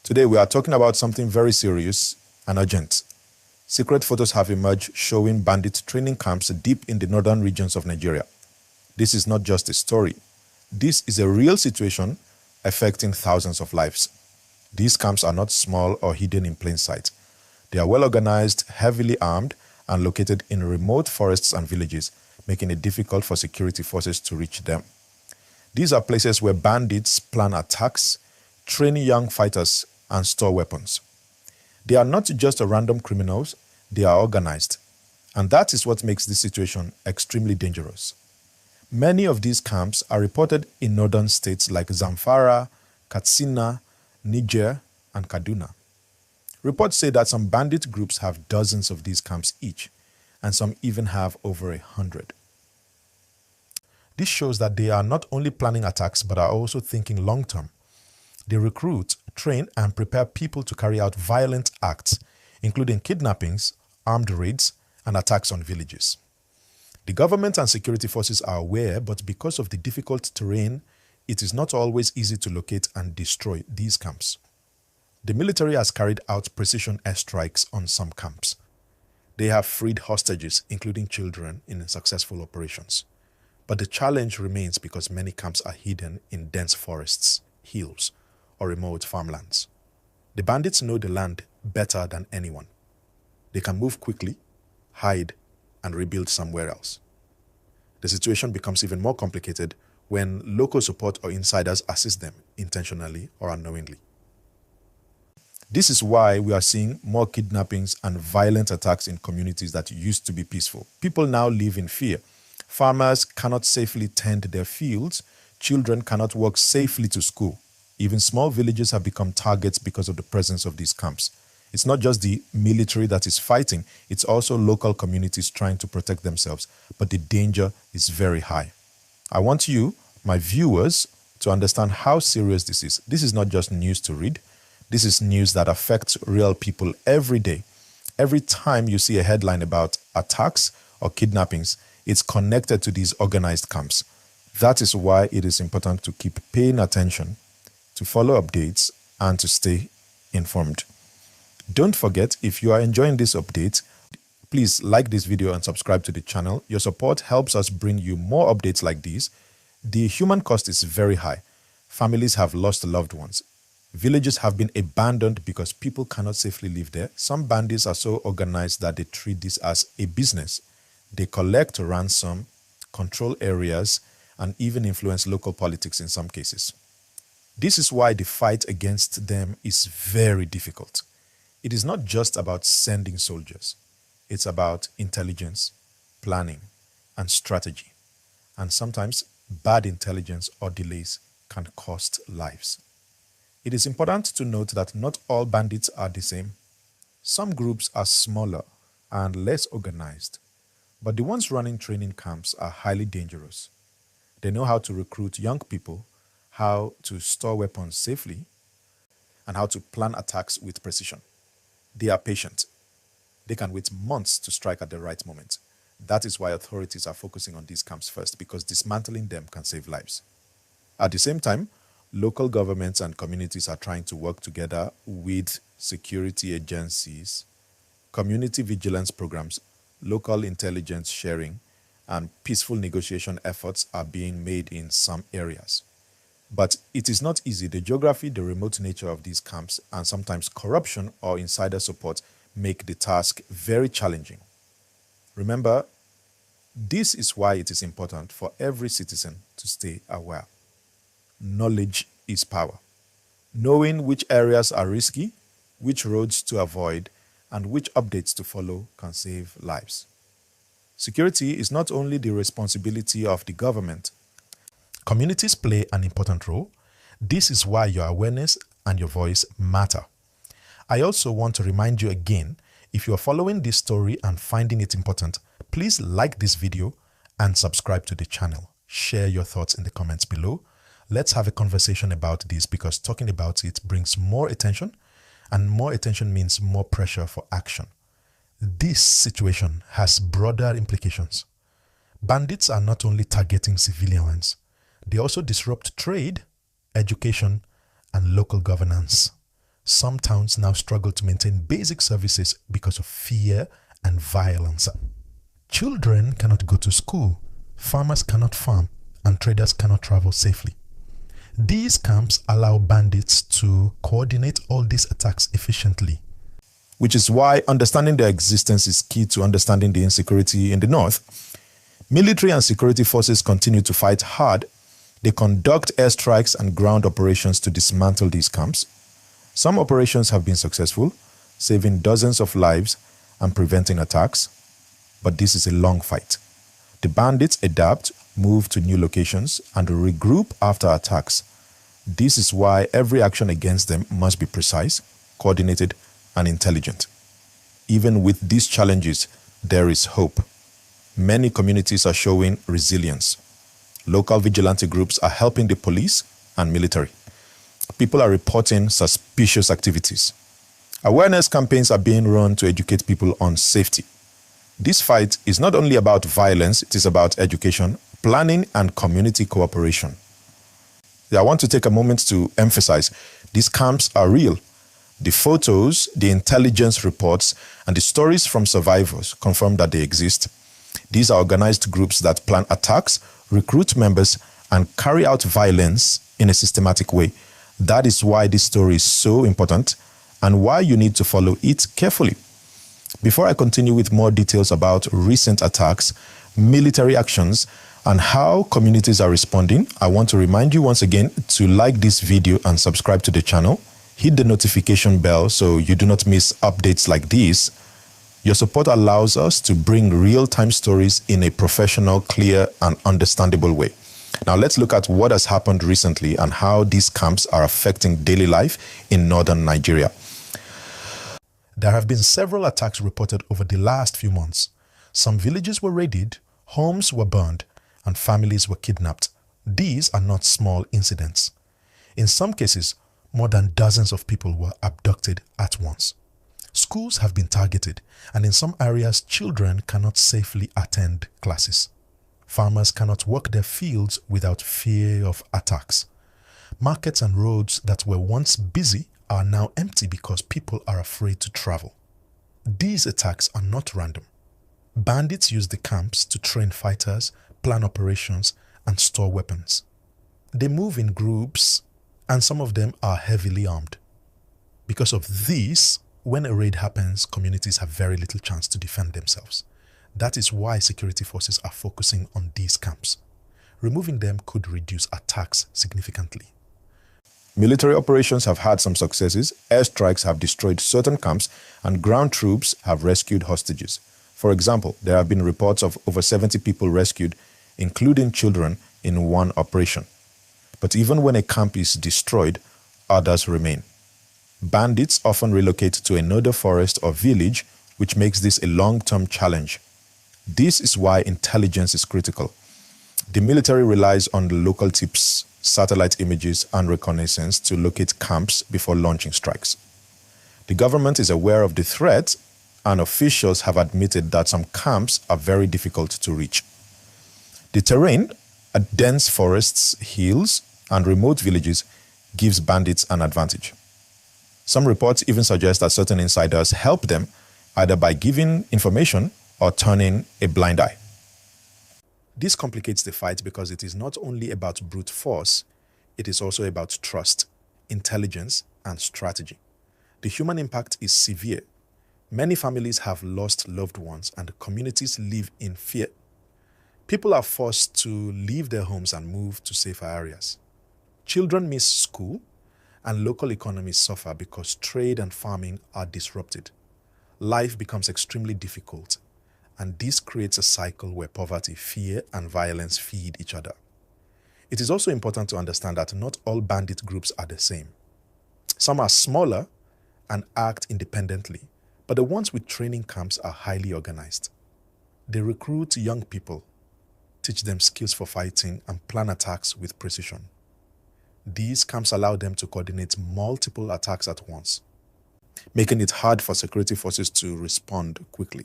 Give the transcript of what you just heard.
Today we are talking about something very serious and urgent. Secret photos have emerged showing bandit training camps deep in the northern regions of Nigeria. This is not just a story. This is a real situation affecting thousands of lives. These camps are not small or hidden in plain sight. They are well organized, heavily armed, and located in remote forests and villages, making it difficult for security forces to reach them. These are places where bandits plan attacks, train young fighters, and store weapons. They are not just random criminals, they are organized. And that is what makes this situation extremely dangerous. Many of these camps are reported in northern states like Zamfara, Katsina, Niger, and Kaduna. Reports say that some bandit groups have dozens of these camps each, and some even have over 100. This shows that they are not only planning attacks but are also thinking long-term. They recruit, train, and prepare people to carry out violent acts, including kidnappings, armed raids, and attacks on villages. The government and security forces are aware, but because of the difficult terrain, it is not always easy to locate and destroy these camps. The military has carried out precision airstrikes on some camps. They have freed hostages, including children, in successful operations. But the challenge remains because many camps are hidden in dense forests, hills, or remote farmlands. The bandits know the land better than anyone. They can move quickly, hide, and rebuild somewhere else. The situation becomes even more complicated when local support or insiders assist them intentionally or unknowingly. This is why we are seeing more kidnappings and violent attacks in communities that used to be peaceful. People now live in fear. Farmers cannot safely tend their fields. Children cannot walk safely to school. Even small villages have become targets because of the presence of these camps. It's not just the military that is fighting, it's also local communities trying to protect themselves, but the danger is very high. I want you, my viewers, to understand how serious this is. This is not just news to read. This is news that affects real people every day. Every time you see a headline about attacks or kidnappings, it's connected to these organized camps. That is why it is important to keep paying attention, to follow updates, and to stay informed. Don't forget, if you are enjoying this update, please like this video and subscribe to the channel. Your support helps us bring you more updates like these. The human cost is very high. Families have lost loved ones. Villages have been abandoned because people cannot safely live there. Some bandits are so organized that they treat this as a business. They collect ransom, control areas, and even influence local politics in some cases. This is why the fight against them is very difficult. It is not just about sending soldiers. It's about intelligence, planning, and strategy. And sometimes bad intelligence or delays can cost lives. It is important to note that not all bandits are the same. Some groups are smaller and less organized, but the ones running training camps are highly dangerous. They know how to recruit young people, how to store weapons safely, and how to plan attacks with precision. They are patient. They can wait months to strike at the right moment. That is why authorities are focusing on these camps first, because dismantling them can save lives. At the same time, local governments and communities are trying to work together with security agencies, community vigilance programs, local intelligence sharing, and peaceful negotiation efforts are being made in some areas. But it is not easy. The geography, the remote nature of these camps, and sometimes corruption or insider support make the task very challenging. Remember, this is why it is important for every citizen to stay aware. Knowledge is power. Knowing which areas are risky, which roads to avoid, and which updates to follow can save lives. Security is not only the responsibility of the government. Communities play an important role. This is why your awareness and your voice matter. I also want to remind you again, if you are following this story and finding it important, please like this video and subscribe to the channel. Share your thoughts in the comments below. Let's have a conversation about this, because talking about it brings more attention, and more attention means more pressure for action. This situation has broader implications. Bandits are not only targeting civilians, they also disrupt trade, education, and local governance. Some towns now struggle to maintain basic services because of fear and violence. Children cannot go to school, farmers cannot farm, and traders cannot travel safely. These camps allow bandits to coordinate all these attacks efficiently. Which is why understanding their existence is key to understanding the insecurity in the north. Military and security forces continue to fight hard. They conduct airstrikes and ground operations to dismantle these camps. Some operations have been successful, saving dozens of lives and preventing attacks. But this is a long fight. The bandits adapt, move to new locations, and regroup after attacks. This is why every action against them must be precise, coordinated, and intelligent. Even with these challenges, there is hope. Many communities are showing resilience. Local vigilante groups are helping the police and military. People are reporting suspicious activities. Awareness campaigns are being run to educate people on safety. This fight is not only about violence, it is about education, planning, and community cooperation. I want to take a moment to emphasize these camps are real. The photos, the intelligence reports, and the stories from survivors confirm that they exist. These are organized groups that plan attacks, recruit members, and carry out violence in a systematic way. That is why this story is so important and why you need to follow it carefully. Before I continue with more details about recent attacks, military actions, and how communities are responding, I want to remind you once again to like this video and subscribe to the channel. Hit the notification bell so you do not miss updates like these. Your support allows us to bring real-time stories in a professional, clear, and understandable way. Now let's look at what has happened recently and how these camps are affecting daily life in northern Nigeria. There have been several attacks reported over the last few months. Some villages were raided, homes were burned, and families were kidnapped. These are not small incidents. In some cases, more than dozens of people were abducted at once. Schools have been targeted, and in some areas, children cannot safely attend classes. Farmers cannot work their fields without fear of attacks. Markets and roads that were once busy are now empty because people are afraid to travel. These attacks are not random. Bandits use the camps to train fighters, plan operations, and store weapons. They move in groups, and some of them are heavily armed. Because of this, when a raid happens, communities have very little chance to defend themselves. That is why security forces are focusing on these camps. Removing them could reduce attacks significantly. Military operations have had some successes, airstrikes have destroyed certain camps, and ground troops have rescued hostages. For example, there have been reports of over 70 people rescued, including children, in one operation. But even when a camp is destroyed, others remain. Bandits often relocate to another forest or village, which makes this a long-term challenge. This is why intelligence is critical. The military relies on the local tips, satellite images, and reconnaissance to locate camps before launching strikes. The government is aware of the threat, and officials have admitted that some camps are very difficult to reach. The terrain, dense forests, hills, and remote villages gives bandits an advantage. Some reports even suggest that certain insiders help them either by giving information or turning a blind eye. This complicates the fight because it is not only about brute force, it is also about trust, intelligence, and strategy. The human impact is severe. Many families have lost loved ones and communities live in fear. People are forced to leave their homes and move to safer areas. Children miss school, and local economies suffer because trade and farming are disrupted. Life becomes extremely difficult, and this creates a cycle where poverty, fear, and violence feed each other. It is also important to understand that not all bandit groups are the same. Some are smaller and act independently, but the ones with training camps are highly organized. They recruit young people, teach them skills for fighting, and plan attacks with precision. These camps allow them to coordinate multiple attacks at once, making it hard for security forces to respond quickly.